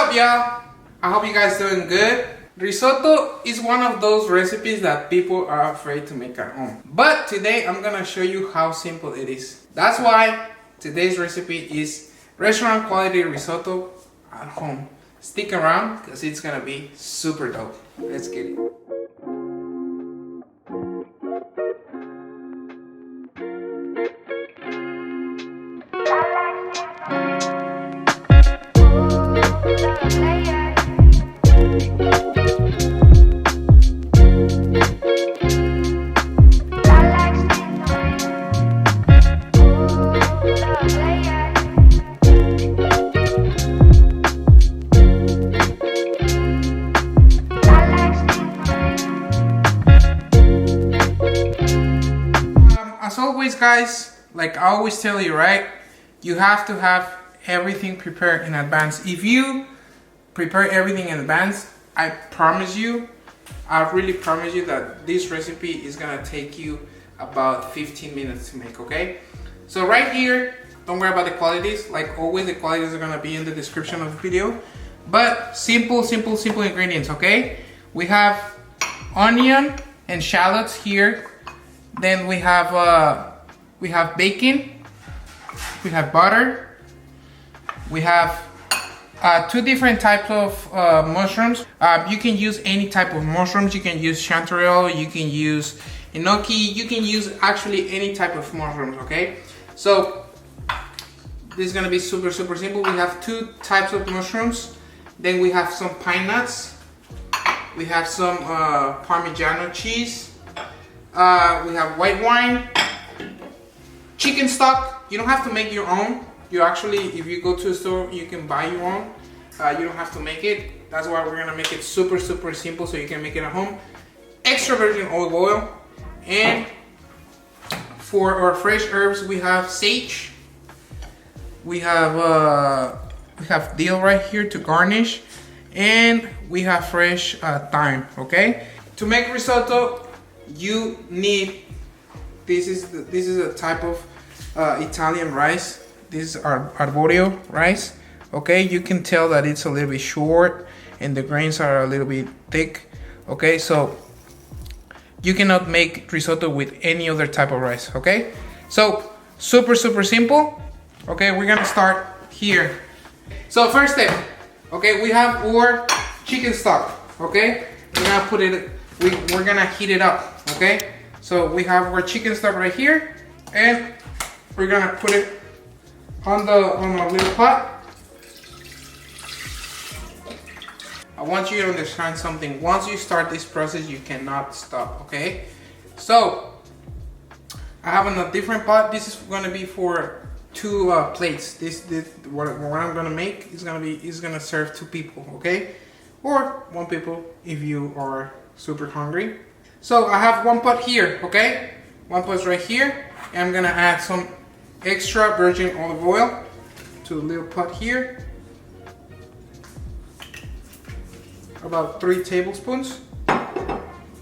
up, y'all? I hope you guys doing good. Risotto is one of those recipes that people are afraid to make at home. But today I'm gonna show you how simple it is. That's why today's recipe is restaurant quality risotto at home. Stick around because it's gonna be super dope. Let's get it. As always, guys, like I always tell you, right? You have to have everything prepared in advance. If you prepare everything in advance, I really promise you that this recipe is gonna take you about 15 minutes to make, okay? So right here, don't worry about the qualities. Like always, the qualities are gonna be in the description of the video. But simple ingredients, okay? We have onion and shallots here. Then we have bacon, we have butter, we have two different types of mushrooms. You can use any type of mushrooms. You can use chanterelle, you can use enoki, you can use actually any type of mushrooms, okay? So this is gonna be super simple. We have two types of mushrooms. Then we have some pine nuts. We have some Parmesan cheese. We have white wine, chicken stock. You don't have to make your own. You actually, if you go to a store, you can buy your own. You don't have to make it. That's why we're gonna make it super simple so you can make it at home. Extra virgin olive oil. And for our fresh herbs, we have sage. We have dill right here to garnish. And we have fresh thyme, okay? To make risotto, you need, this is a type of Italian rice. This is arborio rice, okay? You can tell that it's a little bit short and the grains are a little bit thick, okay? So you cannot make risotto with any other type of rice, okay? So super simple, okay? We're gonna start here. So first step, okay, we have our chicken stock, okay? We're gonna put it, we're gonna heat it up. Okay, so we have our chicken stock right here, and we're gonna put it on a little pot. I want you to understand something. Once you start this process, you cannot stop. Okay, so I have a different pot. This is gonna be for two plates. This what I'm gonna make is gonna serve two people. Okay, or one people if you are super hungry. So I have one pot here, okay? One pot's right here. And I'm gonna add some extra virgin olive oil to the little pot here. About 3 tablespoons.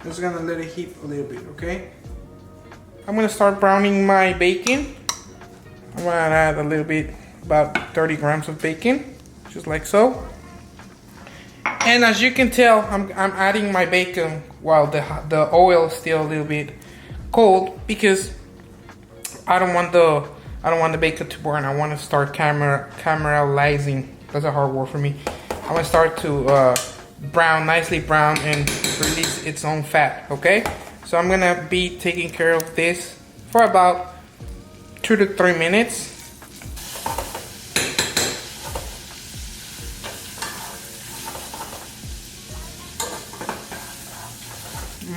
Just gonna let it heat a little bit, okay? I'm gonna start browning my bacon. I'm gonna add a little bit, about 30 grams of bacon, just like so. And as you can tell, I'm adding my bacon while the oil is still a little bit cold because I don't want the bacon to burn. I want to start caramelizing. That's a hard word for me. I want to start to nicely brown and release its own fat. Okay, so I'm gonna be taking care of this for about 2 to 3 minutes.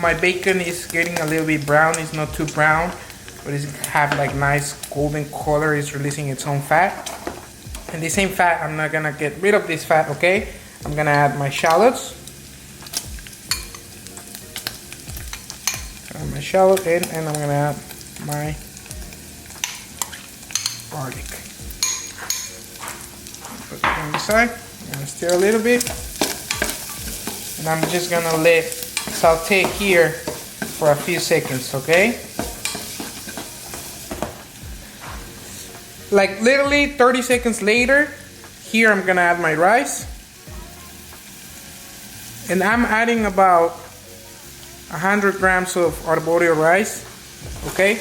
My bacon is getting a little bit brown. It's not too brown, but it's have like nice golden color. It's releasing its own fat. And the same fat, I'm not gonna get rid of this fat, okay? I'm gonna add my shallots. Add my shallot in, and I'm gonna add my garlic. Put it on the side. I'm gonna stir a little bit. And I'm just gonna let saute here for a few seconds, okay? Like literally 30 seconds later, here I'm gonna add my rice. And I'm adding about 100 grams of arborio rice, okay?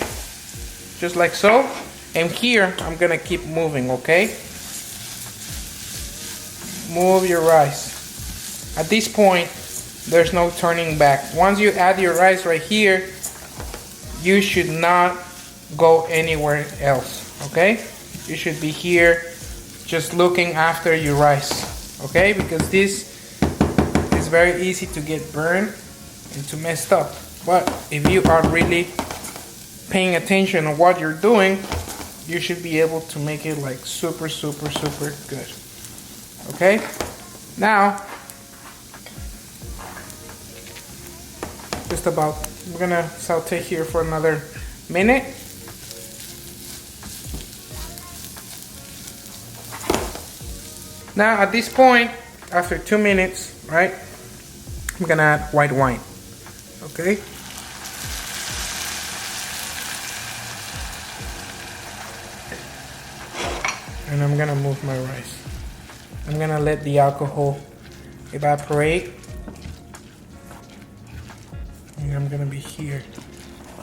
Just like so. And here, I'm gonna keep moving, okay? Move your rice. At this point, there's no turning back. Once you add your rice right here, you should not go anywhere else, okay? You should be here just looking after your rice, okay? Because this is very easy to get burned and to messed up. But if you are really paying attention on what you're doing, you should be able to make it like super good. Okay? Now, just about, we're gonna saute here for another minute. Now at this point, after 2 minutes, right, I'm gonna add white wine, okay? And I'm gonna move my rice. I'm gonna let the alcohol evaporate. And I'm gonna be here.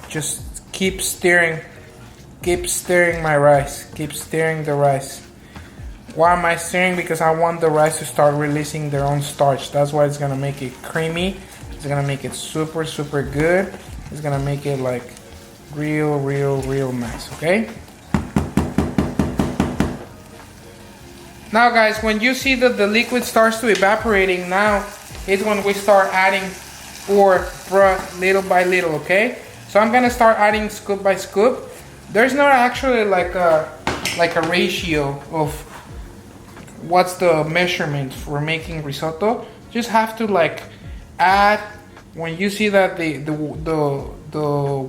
Just keep stirring my rice. Keep stirring the rice. Why am I stirring? Because I want the rice to start releasing their own starch. That's why it's gonna make it creamy. It's gonna make it super good. It's gonna make it like real nice, okay? Now guys, when you see that the liquid starts to evaporating, now is when we start adding our broth little by little, okay? So I'm gonna start adding scoop by scoop. There's not actually like a ratio of what's the measurement for making risotto. Just have to like add when you see that the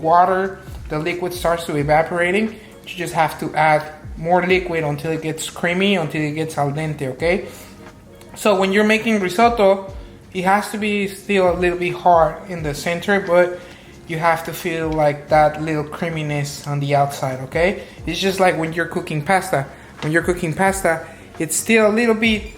water, the liquid starts to evaporating. You just have to add more liquid until it gets creamy, until it gets al dente, okay? So when you're making risotto, it has to be still a little bit hard in the center, but you have to feel like that little creaminess on the outside, okay? It's just like when you're cooking pasta. When you're cooking pasta, it's still a little bit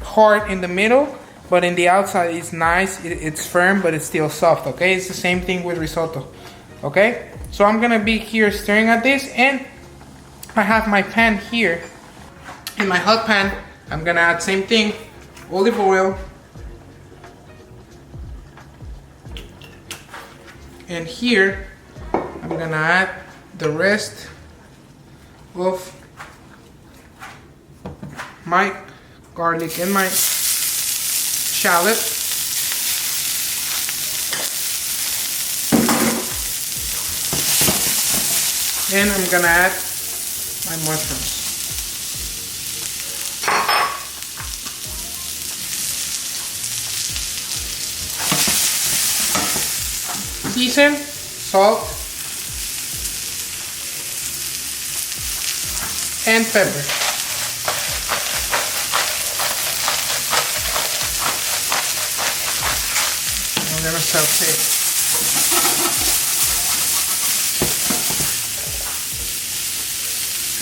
hard in the middle, but in the outside it's nice, it's firm, but it's still soft, okay? It's the same thing with risotto, okay? So I'm gonna be here stirring at this, and I have my pan here. In my hot pan, I'm gonna add same thing, olive oil. And here, I'm gonna add the rest of my garlic and my shallot. And I'm gonna add my mushrooms. Season, salt, and pepper. I'm gonna saute.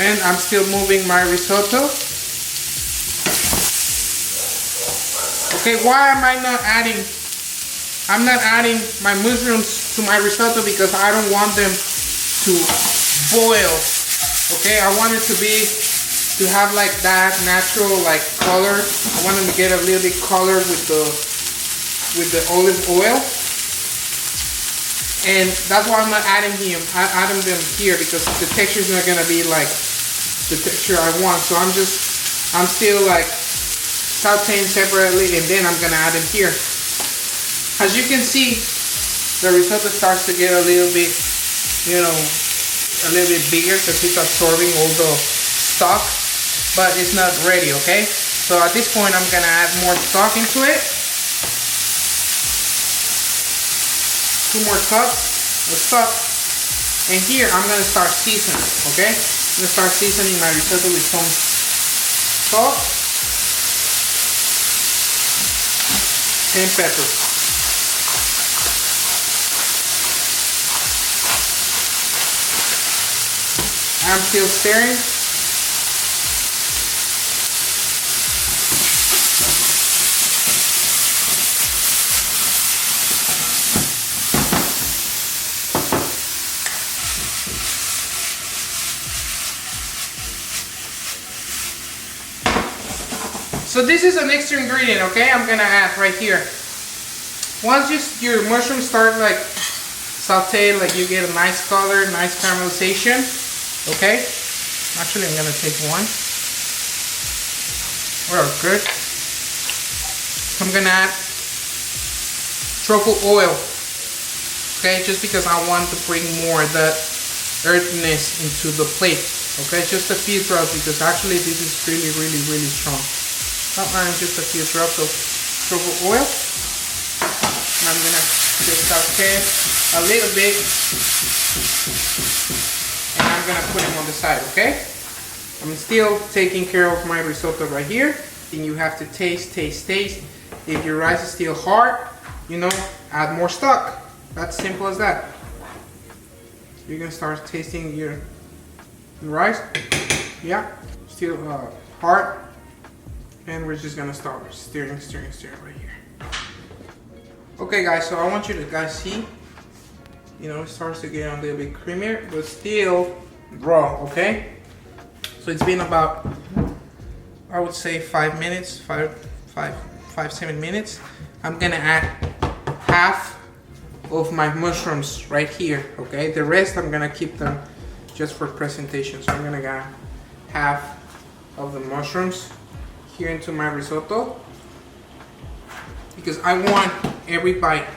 And I'm still moving my risotto. Okay, why am I not adding? I'm not adding my mushrooms to my risotto because I don't want them to boil. Okay, I want it to have like that natural like color. I want them to get a little bit color with the olive oil. And that's why I'm not adding them here, because the texture is not gonna be like the texture I want. So I'm still like sauteing separately, and then I'm gonna add them here. As you can see, the risotto starts to get a little bit, a little bit bigger because it's absorbing all the stock, but it's not ready, okay? So at this point, I'm gonna add more stock into it. 2 more cups of stock. And here, I'm gonna start seasoning, okay? I'm gonna start seasoning my risotto with some salt and pepper. I'm still stirring. So this is an extra ingredient, okay? I'm gonna add right here. Once your mushrooms start like saute, like you get a nice color, nice caramelization, okay? Actually, I'm gonna take one. Well, good. I'm gonna add truffle oil, okay? Just because I want to bring more of that earthiness into the plate, okay? Just a few drops because actually this is really, really, really strong. I'm just a few drops of truffle oil. I'm gonna just saute a little bit, and I'm gonna put them on the side, okay? I'm still taking care of my risotto right here. Then you have to taste. If your rice is still hard, you know, add more stock. That's simple as that. You're gonna start tasting your rice. Yeah, still hard. And we're just gonna start stirring right here. Okay guys, so I want you to guys see, you know, it starts to get a little bit creamier, but still raw, okay? So it's been about, I would say 5 minutes, 7 minutes. I'm gonna add half of my mushrooms right here, okay? The rest I'm gonna keep them just for presentation. So I'm gonna add half of the mushrooms here into my risotto, because I want every bite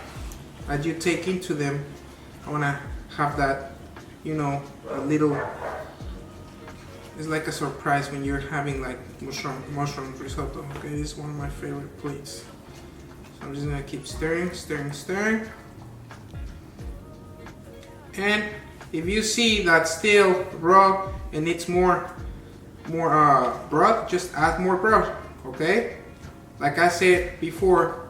that you take into them, I want to have that, you know, a little, it's like a surprise when you're having like mushroom risotto, okay? This is one of my favorite plates. So I'm just going to keep stirring. And if you see that still raw and needs more broth, just add more broth, okay? Like I said before,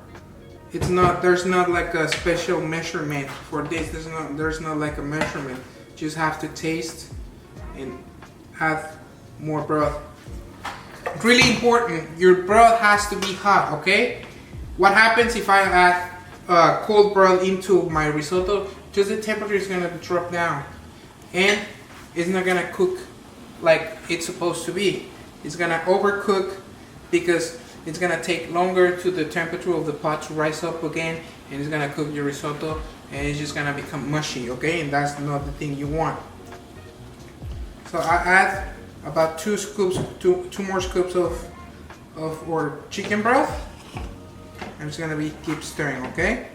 there's not like a special measurement for this. There's not like a measurement. You just have to taste and add more broth. Really important, your broth has to be hot, okay? What happens if I add cold broth into my risotto? Just the temperature is gonna drop down, and it's not gonna cook like it's supposed to be. It's gonna overcook because it's gonna take longer to the temperature of the pot to rise up again, and it's gonna cook your risotto, and it's just gonna become mushy, okay? And that's not the thing you want. So I add about 2 more scoops of our chicken broth. I'm just gonna keep stirring, okay?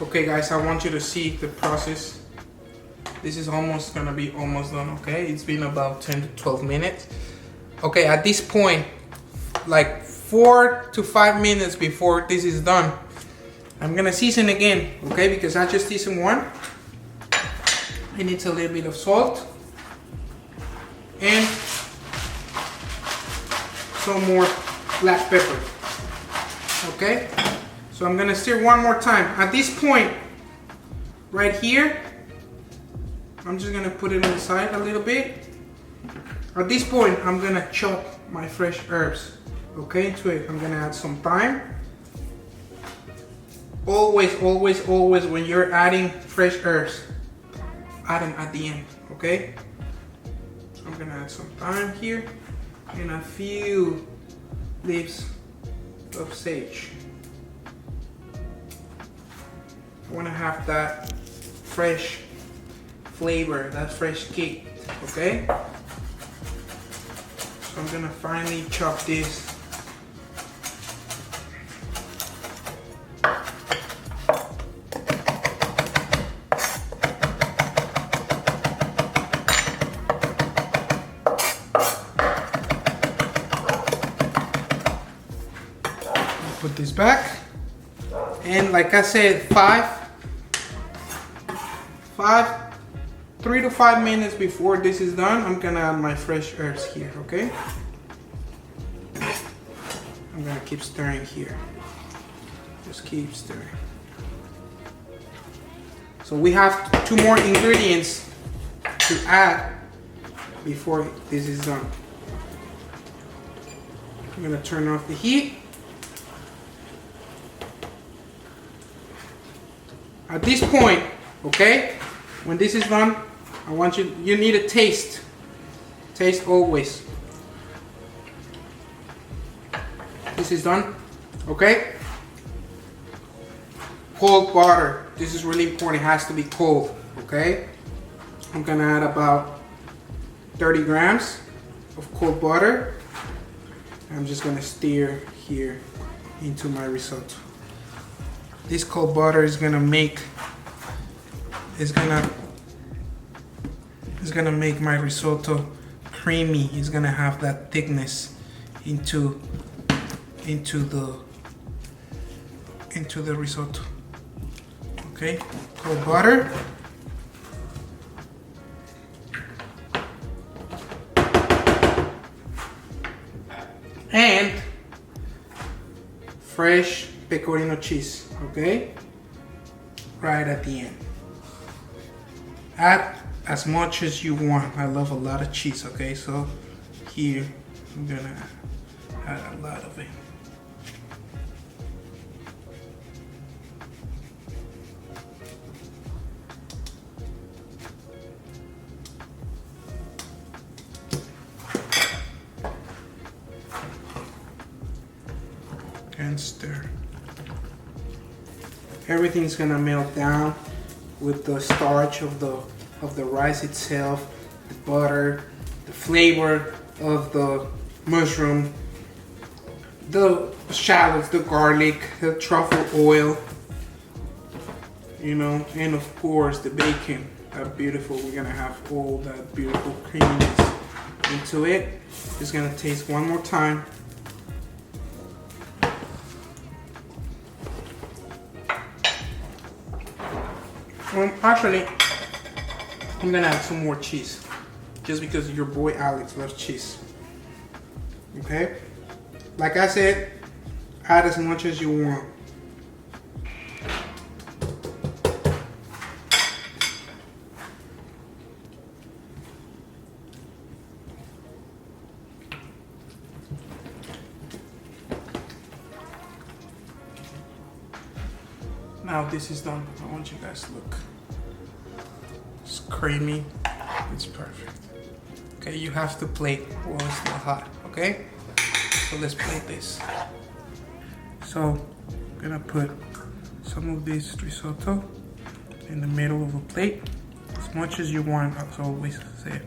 Okay guys, I want you to see the process. This is almost gonna be almost done, okay? It's been about 10 to 12 minutes. Okay, at this point, like 4 to 5 minutes before this is done, I'm gonna season again, okay? Because I just seasoned one. It needs a little bit of salt and some more black pepper, okay? So I'm gonna stir one more time. At this point, right here, I'm just gonna put it on the side a little bit. At this point, I'm gonna chop my fresh herbs, okay, to it. I'm gonna add some thyme. Always when you're adding fresh herbs, add them at the end, okay? So I'm gonna add some thyme here and a few leaves of sage. I wanna have that fresh flavor, that fresh kick, okay? So I'm gonna finally chop this. Put this back, and like I said, 3 to 5 minutes before this is done, I'm gonna add my fresh herbs here, okay? I'm gonna keep stirring here. Just keep stirring. So we have 2 more ingredients to add before this is done. I'm gonna turn off the heat. At this point, okay, when this is done, I want you need to taste. Taste always. This is done. Okay. Cold butter. This is really important. It has to be cold. Okay. I'm gonna add about 30 grams of cold butter. I'm just gonna stir here into my risotto. This cold butter is gonna make my risotto creamy. It's gonna have that thickness into the risotto. Okay, cold butter. And fresh pecorino cheese, okay? Right at the end. Add as much as you want. I love a lot of cheese, okay? So here, I'm gonna add a lot of it. And stir. Everything's gonna melt down with the starch of the rice itself, the butter, the flavor of the mushroom, the shallots, the garlic, the truffle oil, you know, and of course the bacon. That beautiful. We're gonna have all that beautiful creaminess into it. Just gonna taste one more time. Actually, I'm gonna add some more cheese, just because your boy Alex loves cheese. Okay? Like I said, add as much as you want. Now this is done. I want you guys to look. It's creamy. It's perfect. Okay, you have to plate while it's still hot. Okay? So let's plate this. So I'm gonna put some of this risotto in the middle of a plate. As much as you want, as I always say.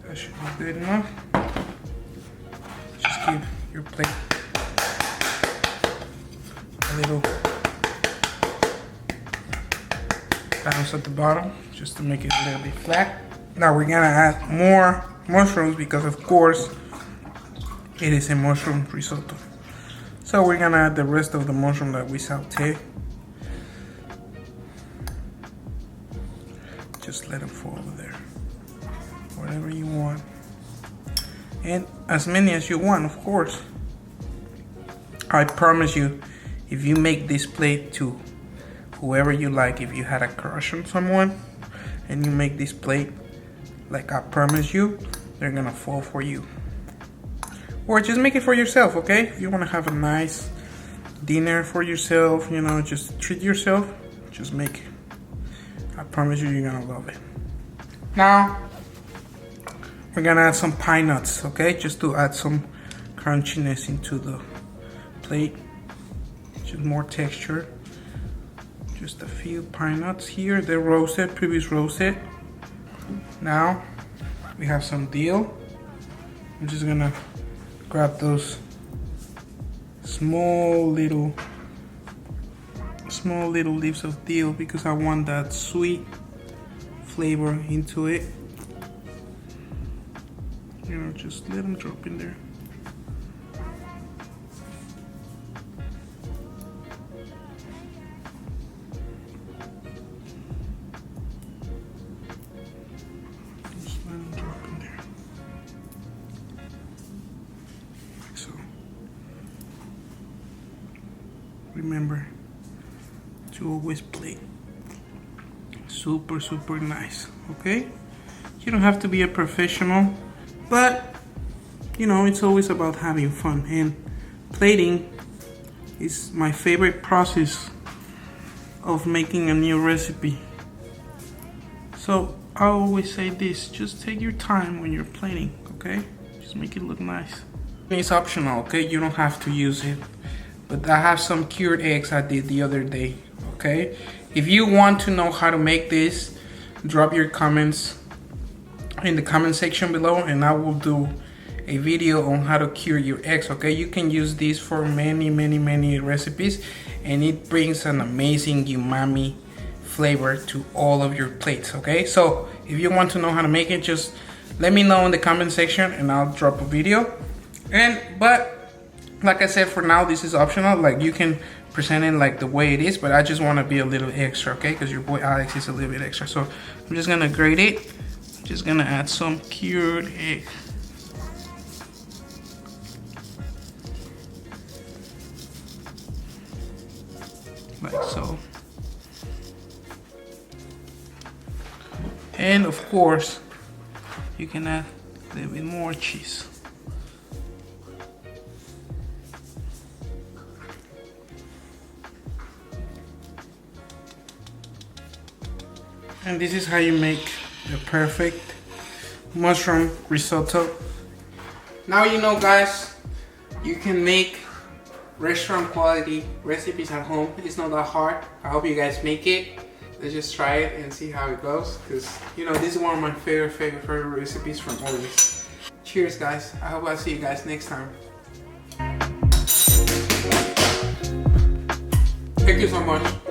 That should be good enough. Just keep your plate a little bounce at the bottom just to make it a little bit flat. Now we're gonna add more mushrooms because of course it is a mushroom risotto. So we're gonna add the rest of the mushroom that we sauteed. Just let them fall over there. Whatever you want. And as many as you want, of course. I promise you, if you make this plate to whoever you like, if you had a crush on someone and you make this plate, like I promise you, they're gonna fall for you. Or just make it for yourself, okay? If you wanna have a nice dinner for yourself, you know, just treat yourself, just make it. I promise you, you're gonna love it. Now, we're gonna add some pine nuts, okay? Just to add some crunchiness into the plate, just more texture. Just a few pine nuts here. They're roasted, previous roasted. Now we have some dill. I'm just gonna grab those small little leaves of dill because I want that sweet flavor into it. You know, just let them drop in there. Remember to always plate super nice, okay? You don't have to be a professional, but you know, it's always about having fun, and plating is my favorite process of making a new recipe. So I always say this, just take your time when you're plating, okay? Just make it look nice. It's optional, okay? You don't have to use it. But I have some cured eggs I did the other day, okay? If you want to know how to make this, drop your comments in the comment section below and I will do a video on how to cure your eggs, okay? You can use this for many recipes and it brings an amazing umami flavor to all of your plates, okay? So if you want to know how to make it, just let me know in the comment section and I'll drop a video. But like I said, for now this is optional. Like you can present it like the way it is, but I just want to be a little extra, okay? Because your boy Alex is a little bit extra. So I'm just gonna grate it. Just gonna add some cured egg. Like so. And of course, you can add a little bit more cheese. And this is how you make the perfect mushroom risotto. Now you know, guys, you can make restaurant quality recipes at home. It's not that hard. I hope you guys make it. Let's just try it and see how it goes, because you know this is one of my favorite recipes from always. Cheers, guys. I hope I see you guys next time. Thank you so much.